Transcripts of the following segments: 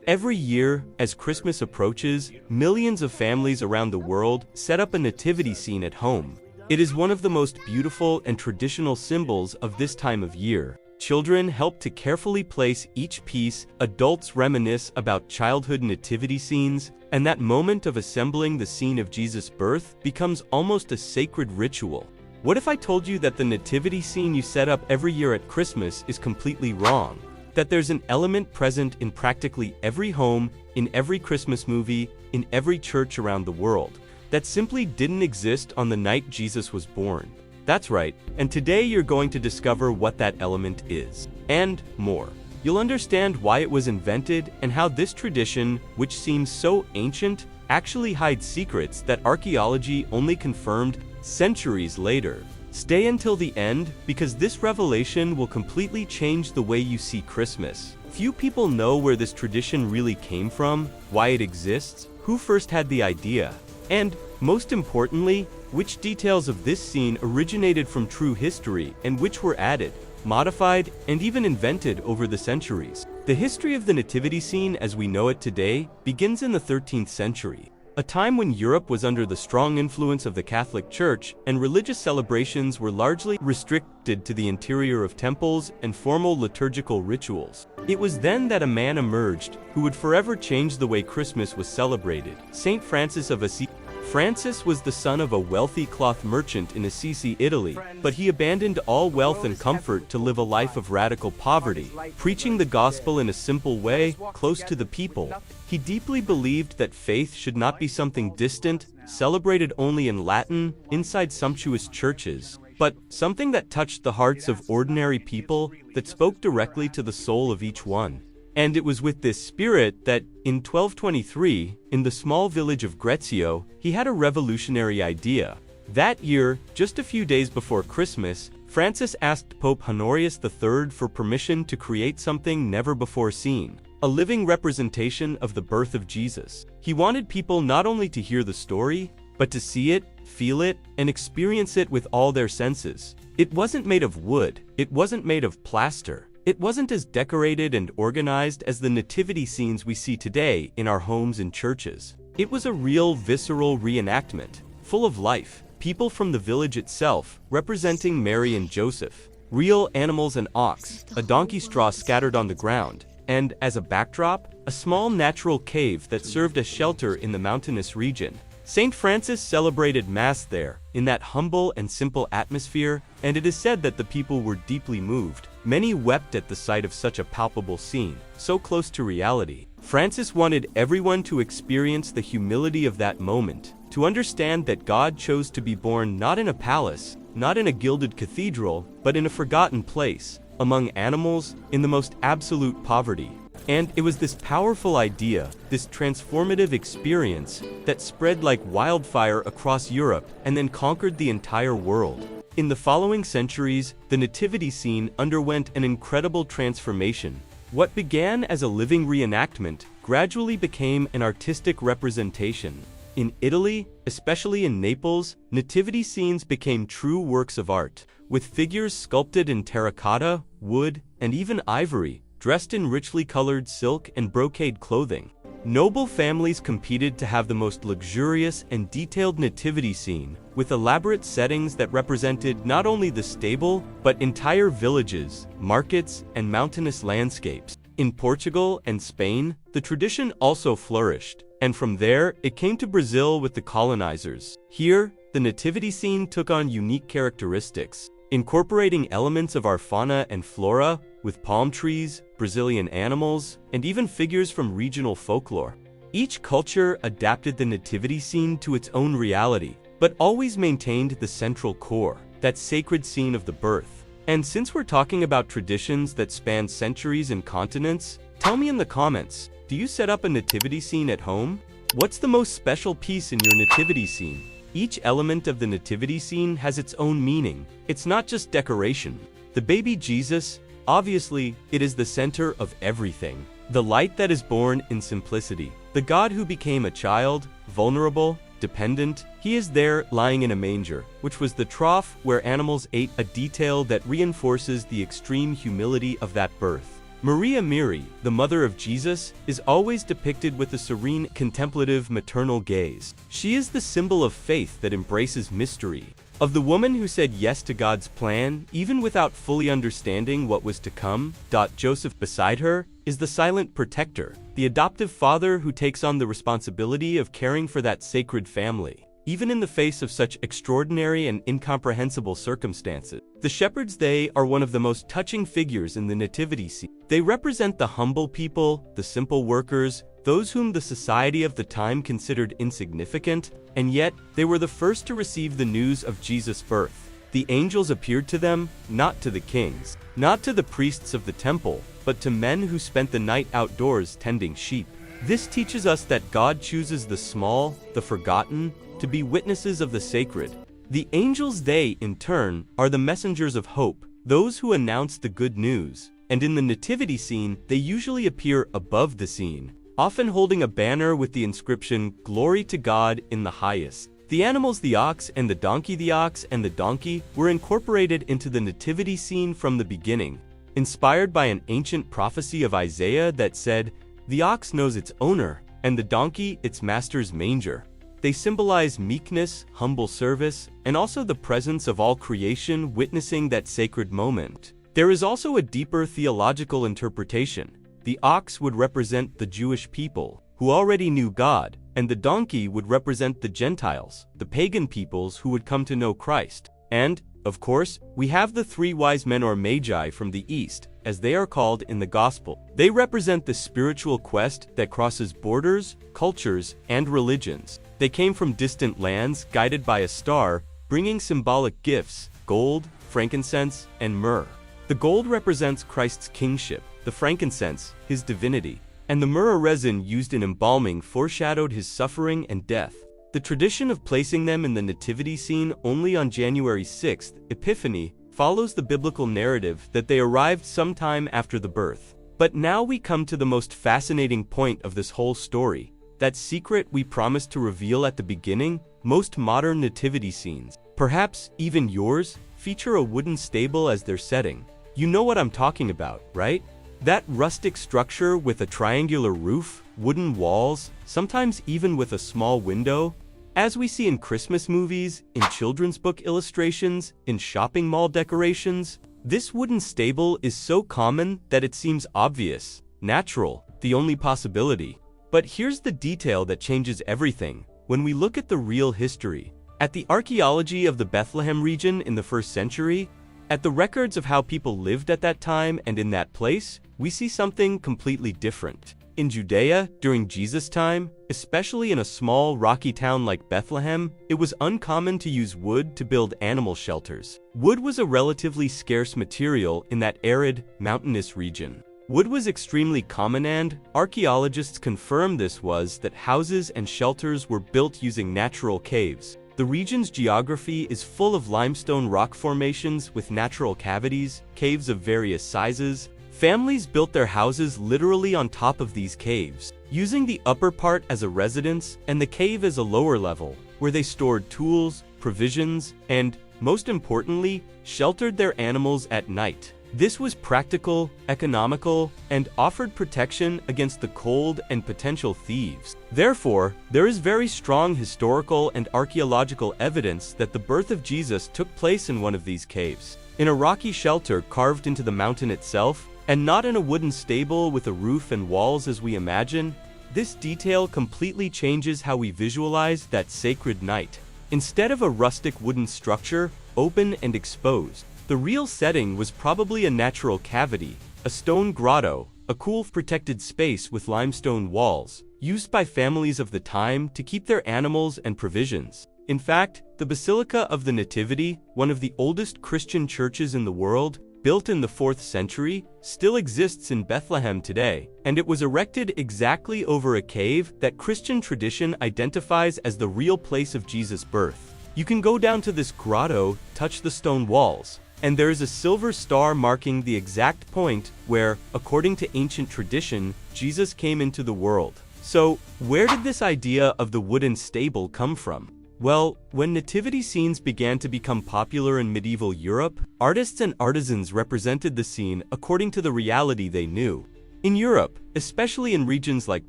Every year, as Christmas approaches, millions of families around the world set up a nativity scene at home. It is one of the most beautiful and traditional symbols of this time of year. Children help to carefully place each piece, adults reminisce about childhood nativity scenes, and that moment of assembling the scene of Jesus' birth becomes almost a sacred ritual. What if I told you that the nativity scene you set up every year at Christmas is completely wrong? That there's an element present in practically every home, in every Christmas movie, in every church around the world, that simply didn't exist on the night Jesus was born. That's right, and today you're going to discover what that element is, and more. You'll understand why it was invented and how this tradition, which seems so ancient, actually hides secrets that archaeology only confirmed centuries later. Stay until the end, because this revelation will completely change the way you see Christmas. Few people know where this tradition really came from, why it exists, who first had the idea, and, most importantly, which details of this scene originated from true history and which were added, modified, and even invented over the centuries. The history of the nativity scene as we know it today begins in the 13th century. A time when Europe was under the strong influence of the Catholic Church, and religious celebrations were largely restricted to the interior of temples and formal liturgical rituals. It was then that a man emerged who would forever change the way Christmas was celebrated: Saint Francis of Assisi. Francis was the son of a wealthy cloth merchant in Assisi, Italy, but he abandoned all wealth and comfort to live a life of radical poverty, preaching the gospel in a simple way, close to the people. He deeply believed that faith should not be something distant, celebrated only in Latin, inside sumptuous churches, but something that touched the hearts of ordinary people, that spoke directly to the soul of each one. And it was with this spirit that, in 1223, in the small village of Grezio, he had a revolutionary idea. That year, just a few days before Christmas, Francis asked Pope Honorius III for permission to create something never before seen: a living representation of the birth of Jesus. He wanted people not only to hear the story, but to see it, feel it, and experience it with all their senses. It wasn't made of wood, it wasn't made of plaster. It wasn't as decorated and organized as the nativity scenes we see today in our homes and churches. It was a real, visceral reenactment, full of life, people from the village itself, representing Mary and Joseph, real animals, an ox, a donkey straw scattered on the ground, and, as a backdrop, a small natural cave that served as shelter in the mountainous region. Saint Francis celebrated Mass there, in that humble and simple atmosphere, and it is said that the people were deeply moved. Many wept at the sight of such a palpable scene, so close to reality. Francis wanted everyone to experience the humility of that moment, to understand that God chose to be born not in a palace, not in a gilded cathedral, but in a forgotten place, among animals, in the most absolute poverty. And it was this powerful idea, this transformative experience, that spread like wildfire across Europe and then conquered the entire world. In the following centuries, the nativity scene underwent an incredible transformation. What began as a living reenactment gradually became an artistic representation. In Italy, especially in Naples, nativity scenes became true works of art, with figures sculpted in terracotta, wood, and even ivory, dressed in richly colored silk and brocade clothing. Noble families competed to have the most luxurious and detailed nativity scene, with elaborate settings that represented not only the stable, but entire villages, markets, and mountainous landscapes. In Portugal and Spain, the tradition also flourished, and from there, it came to Brazil with the colonizers. Here, the nativity scene took on unique characteristics, incorporating elements of our fauna and flora, with palm trees, Brazilian animals, and even figures from regional folklore. Each culture adapted the nativity scene to its own reality, but always maintained the central core, that sacred scene of the birth. And since we're talking about traditions that span centuries and continents, tell me in the comments, do you set up a nativity scene at home? What's the most special piece in your nativity scene? Each element of the nativity scene has its own meaning. It's not just decoration. The baby Jesus, obviously, it is the center of everything. The light that is born in simplicity. The God who became a child, vulnerable, dependent. He is there lying in a manger, which was the trough where animals ate, a detail that reinforces the extreme humility of that birth. Maria Mary, the mother of Jesus, is always depicted with a serene, contemplative, maternal gaze. She is the symbol of faith that embraces mystery, of the woman who said yes to God's plan, even without fully understanding what was to come. Joseph beside her is the silent protector, the adoptive father who takes on the responsibility of caring for that sacred family, even in the face of such extraordinary and incomprehensible circumstances. The shepherds, they are one of the most touching figures in the nativity scene. They represent the humble people, the simple workers, those whom the society of the time considered insignificant, and yet they were the first to receive the news of Jesus' birth. The angels appeared to them, not to the kings, not to the priests of the temple, but to men who spent the night outdoors tending sheep. This teaches us that God chooses the small, the forgotten, to be witnesses of the sacred. The angels, they, in turn, are the messengers of hope, those who announce the good news. And in the nativity scene, they usually appear above the scene, often holding a banner with the inscription, "Glory to God in the highest." The animals, the ox and the donkey, were incorporated into the nativity scene from the beginning, inspired by an ancient prophecy of Isaiah that said, "The ox knows its owner, and the donkey its master's manger." They symbolize meekness, humble service, and also the presence of all creation witnessing that sacred moment. There is also a deeper theological interpretation. The ox would represent the Jewish people, who already knew God, and the donkey would represent the Gentiles, the pagan peoples who would come to know Christ. And, of course, we have the three wise men or magi from the East, as they are called in the Gospel. They represent the spiritual quest that crosses borders, cultures, and religions. They came from distant lands, guided by a star, bringing symbolic gifts, gold, frankincense, and myrrh. The gold represents Christ's kingship, the frankincense, his divinity, and the myrrh resin used in embalming foreshadowed his suffering and death. The tradition of placing them in the nativity scene only on January 6th, Epiphany, follows the biblical narrative that they arrived sometime after the birth. But now we come to the most fascinating point of this whole story. That secret we promised to reveal at the beginning. Most modern nativity scenes, perhaps even yours, feature a wooden stable as their setting. You know what I'm talking about, right? That rustic structure with a triangular roof, wooden walls, sometimes even with a small window. As we see in Christmas movies, in children's book illustrations, in shopping mall decorations, this wooden stable is so common that it seems obvious, natural, the only possibility. But here's the detail that changes everything. When we look at the real history, at the archaeology of the Bethlehem region in the 1st century, at the records of how people lived at that time and in that place, we see something completely different. In Judea, during Jesus' time, especially in a small, rocky town like Bethlehem, it was uncommon to use wood to build animal shelters. Wood was a relatively scarce material in that arid, mountainous region. Wood was extremely common, and archaeologists confirm this was that houses and shelters were built using natural caves. The region's geography is full of limestone rock formations with natural cavities, caves of various sizes. Families built their houses literally on top of these caves, using the upper part as a residence and the cave as a lower level, where they stored tools, provisions, and, most importantly, sheltered their animals at night. This was practical, economical, and offered protection against the cold and potential thieves. Therefore, there is very strong historical and archaeological evidence that the birth of Jesus took place in one of these caves, in a rocky shelter carved into the mountain itself, and not in a wooden stable with a roof and walls as we imagine. This detail completely changes how we visualize that sacred night. Instead of a rustic wooden structure, open and exposed, the real setting was probably a natural cavity, a stone grotto, a cool protected space with limestone walls, used by families of the time to keep their animals and provisions. In fact, the Basilica of the Nativity, one of the oldest Christian churches in the world, built in the 4th century, still exists in Bethlehem today, and it was erected exactly over a cave that Christian tradition identifies as the real place of Jesus' birth. You can go down to this grotto, touch the stone walls, and there is a silver star marking the exact point where, according to ancient tradition, Jesus came into the world. So, where did this idea of the wooden stable come from? Well, when nativity scenes began to become popular in medieval Europe, artists and artisans represented the scene according to the reality they knew. In Europe, especially in regions like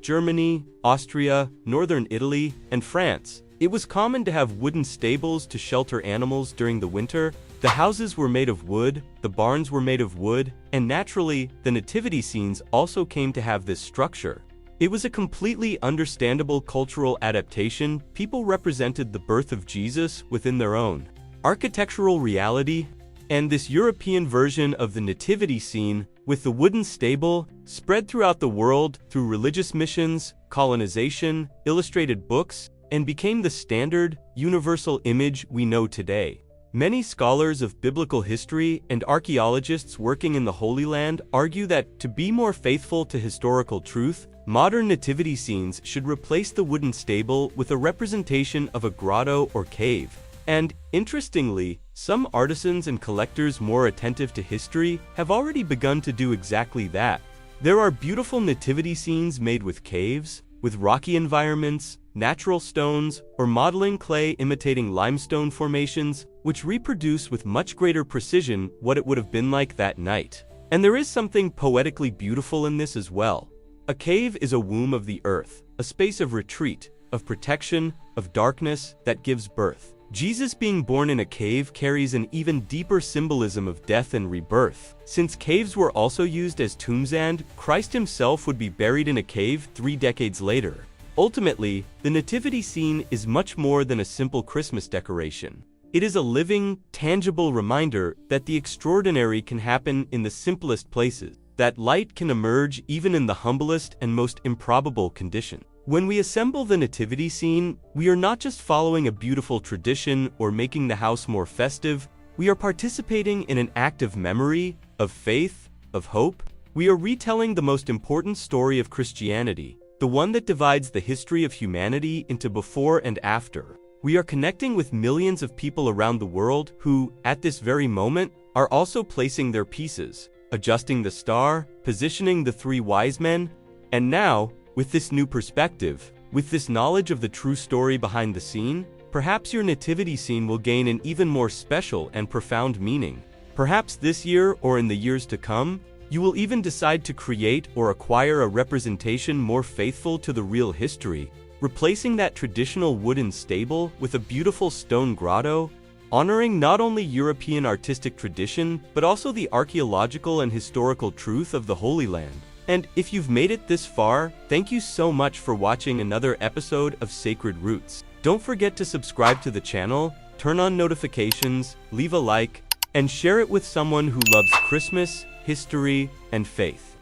Germany, Austria, northern Italy, and France, it was common to have wooden stables to shelter animals during the winter. The houses were made of wood, the barns were made of wood, and naturally, the nativity scenes also came to have this structure. It was a completely understandable cultural adaptation. People represented the birth of Jesus within their own architectural reality, and this European version of the nativity scene, with the wooden stable, spread throughout the world through religious missions, colonization, illustrated books, and became the standard, universal image we know today. Many scholars of biblical history and archaeologists working in the Holy Land argue that, to be more faithful to historical truth, modern nativity scenes should replace the wooden stable with a representation of a grotto or cave. And, interestingly, some artisans and collectors more attentive to history have already begun to do exactly that. There are beautiful nativity scenes made with caves, with rocky environments, natural stones, or modeling clay imitating limestone formations, which reproduce with much greater precision what it would have been like that night. And there is something poetically beautiful in this as well. A cave is a womb of the earth, a space of retreat, of protection, of darkness that gives birth. Jesus being born in a cave carries an even deeper symbolism of death and rebirth. Since caves were also used as tombs, and Christ himself would be buried in a cave 3 decades later. Ultimately, the nativity scene is much more than a simple Christmas decoration. It is a living, tangible reminder that the extraordinary can happen in the simplest places, that light can emerge even in the humblest and most improbable conditions. When we assemble the nativity scene, we are not just following a beautiful tradition or making the house more festive. We are participating in an act of memory, of faith, of hope. We are retelling the most important story of Christianity, the one that divides the history of humanity into before and after. We are connecting with millions of people around the world who, at this very moment, are also placing their pieces, adjusting the star, positioning the 3 wise men, and now, with this new perspective, with this knowledge of the true story behind the scene, perhaps your nativity scene will gain an even more special and profound meaning. Perhaps this year or in the years to come, you will even decide to create or acquire a representation more faithful to the real history, replacing that traditional wooden stable with a beautiful stone grotto, honoring not only European artistic tradition, but also the archaeological and historical truth of the Holy Land. And if you've made it this far, thank you so much for watching another episode of Sacred Roots. Don't forget to subscribe to the channel, turn on notifications, leave a like, and share it with someone who loves Christmas, history, and faith.